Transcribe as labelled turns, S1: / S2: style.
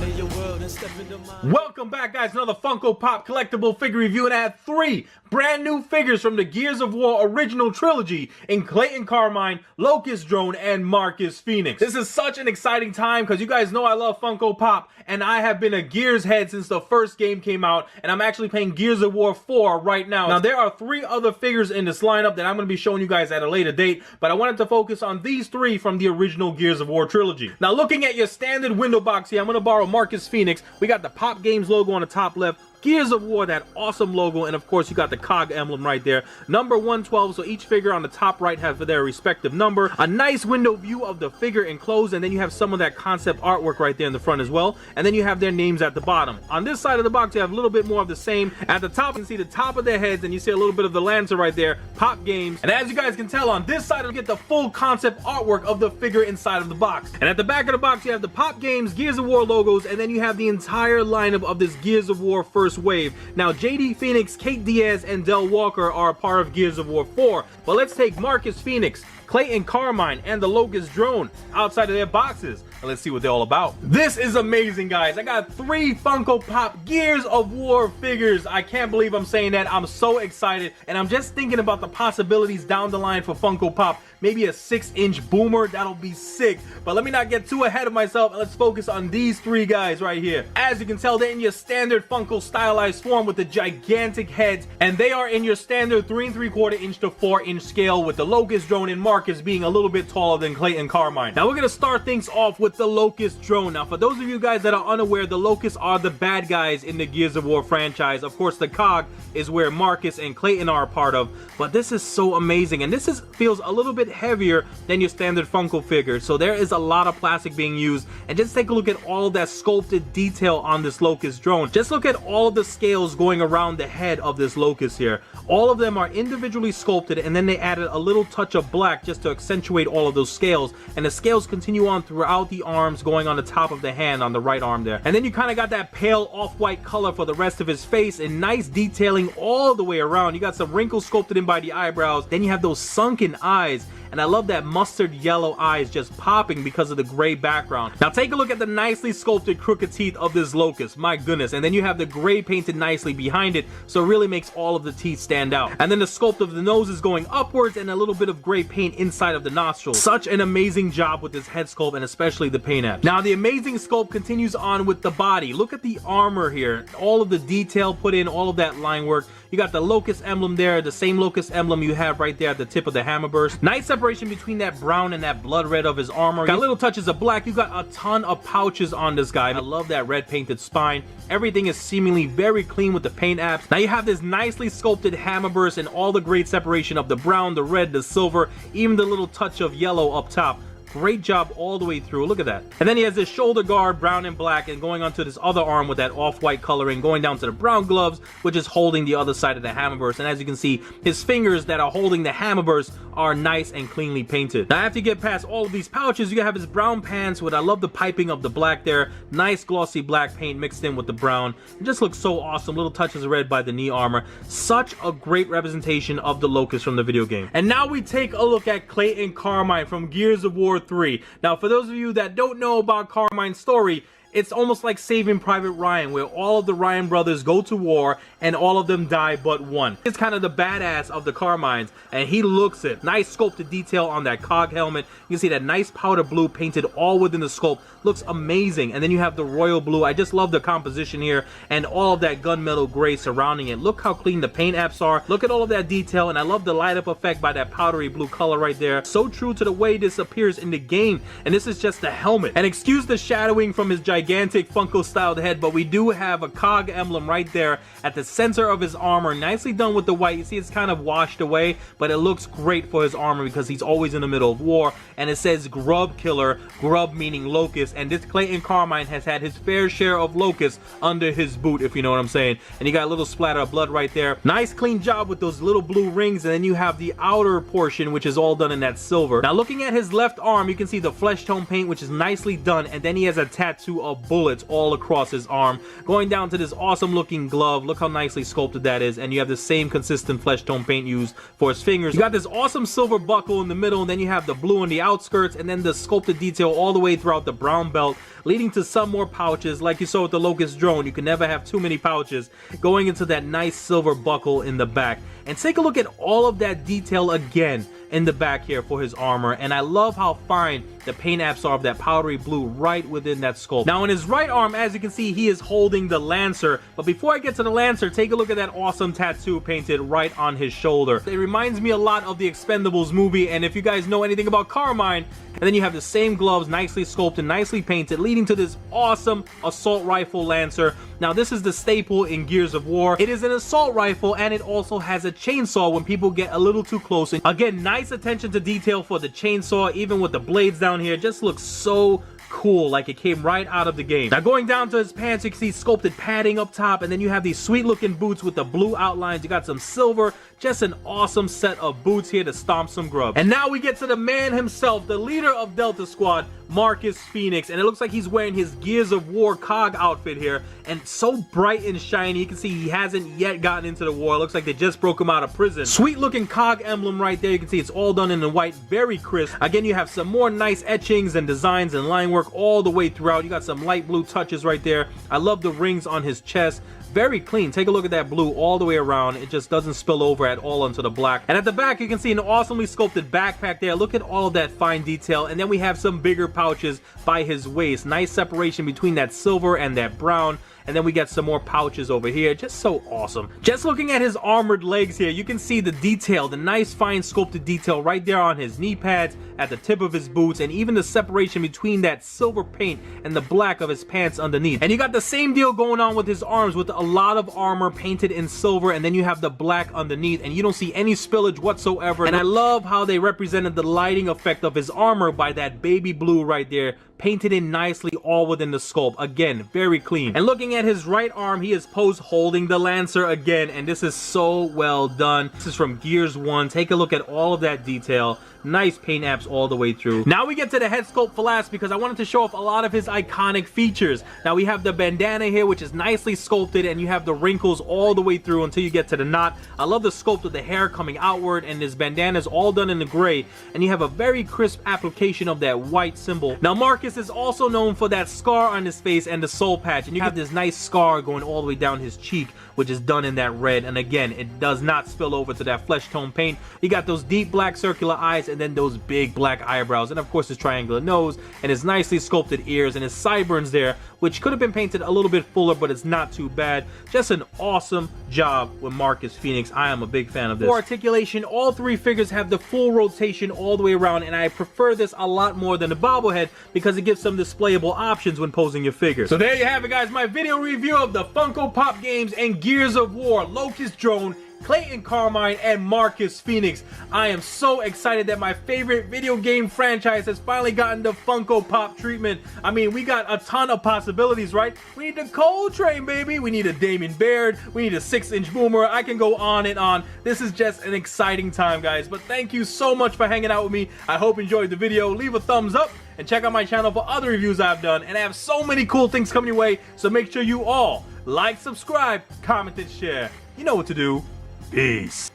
S1: out of your world and step into mine.
S2: Welcome back, guys. Another Funko Pop collectible figure review, and I have 3 brand new figures from the Gears of War original trilogy in Clayton Carmine, Locust Drone, and Marcus Fenix. This is such an exciting time because you guys know I love Funko Pop, and I have been a Gears head since the first game came out, and I'm actually playing Gears of War 4 right now. Now, there are 3 other figures in this lineup that I'm going to be showing you guys at a later date, but I wanted to focus on these 3 from the original Gears of War trilogy. Now, looking at your standard window box here, I'm going to borrow Marcus Fenix. We got the Pop Games logo on the top left, Gears of War, that awesome logo, and of course you got the cog emblem right there, number 112. So each figure on the top right has their respective number. A nice window view of the figure enclosed, and then you have some of that concept artwork right there in the front as well, and then you have their names at the bottom. On this side of the box you have a little bit more of the same. At the top you can see the top of their heads, and you see a little bit of the Lancer right there, Pop Games. And as you guys can tell, on this side you get the full concept artwork of the figure inside of the box. And at the back of the box you have the Pop Games Gears of War logos, and then you have the entire lineup of this Gears of War first wave. Now, JD Phoenix, Kate Diaz, and Del Walker are a part of Gears of War 4, but let's take Marcus Fenix, Clayton Carmine, and the Locust Drone outside of their boxes, and let's see what they're all about. This is amazing, guys. I got 3 Funko Pop Gears of War figures. I can't believe I'm saying that. I'm so excited, and I'm just thinking about the possibilities down the line for Funko Pop. Maybe a 6-inch boomer, that'll be sick. But let me not get too ahead of myself, and let's focus on these 3 guys right here. As you can tell, they're in your standard Funko stylized form with the gigantic heads, and they are in your standard 3 3/4 inch to 4-inch scale, with the Locust Drone and Marcus being a little bit taller than Clayton Carmine. Now we're gonna start things off with the Locust Drone. Now, for those of you guys that are unaware, the Locusts are the bad guys in the Gears of War franchise. Of course, the cog is where Marcus and Clayton are a part of, but this is so amazing, and this feels a little bit heavier than your standard Funko figure, so there is a lot of plastic being used. And just take a look at all that sculpted detail on this Locust Drone. Just look at all of the scales going around the head of this Locust here. All of them are individually sculpted, and then they added a little touch of black just to accentuate all of those scales, and the scales continue on throughout the arms, going on the top of the hand on the right arm there. And then you kind of got that pale off-white color for the rest of his face, and nice detailing all the way around. You got some wrinkles sculpted in by the eyebrows, then you have those sunken eyes, and I love that mustard yellow eyes just popping because of the gray background. Now take a look at the nicely sculpted crooked teeth of this Locust, my goodness. And then you have the gray painted nicely behind it, so it really makes all of the teeth stand out. And then the sculpt of the nose is going upwards, and a little bit of gray paint inside of the nostrils. Such an amazing job with this head sculpt, and especially the paint apps. Now the amazing sculpt continues on with the body. Look at the armor here, all of the detail put in, all of that line work. You got the Locust emblem there, the same Locust emblem you have right there at the tip of the hammer burst. Nice separation between that brown and that blood red of his armor. Got little touches of black. You got a ton of pouches on this guy. I love that red painted spine. Everything is seemingly very clean with the paint apps. Now you have this nicely sculpted hammer burst and all the great separation of the brown, the red, the silver, even the little touch of yellow up top. Great job all the way through. Look at that. And then he has this shoulder guard, brown and black, and going onto this other arm with that off-white coloring, going down to the brown gloves, which is holding the other side of the hammer burst. And as you can see, his fingers that are holding the hammer burst are nice and cleanly painted. Now after you get past all of these pouches, you have his brown pants with, I love the piping of the black there, nice glossy black paint mixed in with the brown. It just looks so awesome. Little touches of red by the knee armor. Such a great representation of the Locust from the video game. And now we take a look at Clayton Carmine from Gears of War 3. Now, for those of you that don't know about Carmine's story, it's almost like Saving Private Ryan, where all of the Ryan brothers go to war and all of them die but one. It's kind of the badass of the Carmines, and he looks it. Nice sculpted detail on that cog helmet. You can see that nice powder blue painted all within the sculpt. Looks amazing. And then you have the royal blue. I just love the composition here and all of that gunmetal gray surrounding it. Look how clean the paint apps are. Look at all of that detail, and I love the light up effect by that powdery blue color right there. So true to the way this appears in the game, and this is just the helmet. And excuse the shadowing from his gigantic Funko styled head, but we do have a cog emblem right there at the center of his armor, nicely done with the white. You see it's kind of washed away, but it looks great for his armor because he's always in the middle of war. And it says Grub Killer, grub meaning locust, and this Clayton Carmine has had his fair share of locusts under his boot, if you know what I'm saying. And you got a little splatter of blood right there. Nice clean job with those little blue rings, and then you have the outer portion, which is all done in that silver. Now looking at his left arm, you can see the flesh tone paint, which is nicely done, and then he has a tattoo of of bullets all across his arm, going down to this awesome looking glove. Look how nicely sculpted that is, and you have the same consistent flesh tone paint used for his fingers. You got this awesome silver buckle in the middle, and then you have the blue on the outskirts, and then the sculpted detail all the way throughout the brown belt, leading to some more pouches like you saw with the Locust Drone. You can never have too many pouches, going into that nice silver buckle in the back. And take a look at all of that detail again in the back here for his armor, and I love how fine the paint apps are of that powdery blue right within that sculpt. Now in his right arm, as you can see, he is holding the Lancer, but before I get to the Lancer, take a look at that awesome tattoo painted right on his shoulder. It reminds me a lot of the Expendables movie, and if you guys know anything about Carmine, and then you have the same gloves, nicely sculpted, nicely painted, leading to this awesome assault rifle Lancer. Now this is the staple in Gears of War. It is an assault rifle, and it also has a chainsaw when people get a little too close. And again, nice attention to detail for the chainsaw, even with the blades down here. Just looks so cool, like it came right out of the game. Now going down to his pants, you can see sculpted padding up top, and then you have these sweet looking boots with the blue outlines. You got some silver, just an awesome set of boots here to stomp some grub. And now we get to the man himself, the leader of Delta Squad, Marcus Fenix, and it looks like he's wearing his Gears of War COG outfit here, and so bright and shiny. You can see he hasn't yet gotten into the war. It looks like they just broke him out of prison. Sweet looking COG emblem right there. You can see it's all done in the white, very crisp. Again, you have some more nice etchings and designs and line work all the way throughout. You got some light blue touches right there. I love the rings on his chest. Very clean. Take a look at that blue all the way around. It just doesn't spill over at all onto the black. And at the back, you can see an awesomely sculpted backpack there. Look at all of that fine detail. And then we have some bigger pouches by his waist. Nice separation between that silver and that brown. And then we get some more pouches over here. Just so awesome. Just looking at his armored legs here, you can see the detail, the nice fine sculpted detail right there on his knee pads, at the tip of his boots, and even the separation between that silver paint and the black of his pants underneath. And you got the same deal going on with his arms, with a lot of armor painted in silver, and then you have the black underneath, and you don't see any spillage whatsoever. And I love how they represented the lighting effect of his armor by that baby blue right there, painted in nicely all within the sculpt. Again, very clean. And looking at his right arm, he is posed holding the Lancer again, and this is so well done. This is from Gears 1. Take a look at all of that detail. Nice paint apps all the way through. Now we get to the head sculpt for last, because I wanted to show off a lot of his iconic features. Now we have the bandana here, which is nicely sculpted, and you have the wrinkles all the way through until you get to the knot. I love the sculpt of the hair coming outward, and his bandana is all done in the gray, and you have a very crisp application of that white symbol. Now Marcus is also known for that scar on his face and the soul patch, and you have this nice scar going all the way down his cheek, which is done in that red, and again, it does not spill over to that flesh tone paint. You got those deep black circular eyes, and then those big black eyebrows, and of course his triangular nose, and his nicely sculpted ears, and his sideburns there, which could have been painted a little bit fuller, but it's not too bad. Just an awesome job with Marcus Fenix. I am a big fan of this. For articulation, all three figures have the full rotation all the way around, and I prefer this a lot more than the bobblehead because it gives some displayable options when posing your figure. So there you have it, guys, my video review of the Funko Pop games and Gears of War, Locust Drone, Clayton Carmine, and Marcus Fenix. I am so excited that my favorite video game franchise has finally gotten the Funko Pop treatment. I mean, we got a ton of possibilities, right? We need the Coltrane, baby. We need a Damon Baird. We need a 6-inch boomer. I can go on and on. This is just an exciting time, guys. But thank you so much for hanging out with me. I hope you enjoyed the video. Leave a thumbs up and check out my channel for other reviews I've done. And I have so many cool things coming your way, so make sure you all like, subscribe, comment, and share. You know what to do. Peace.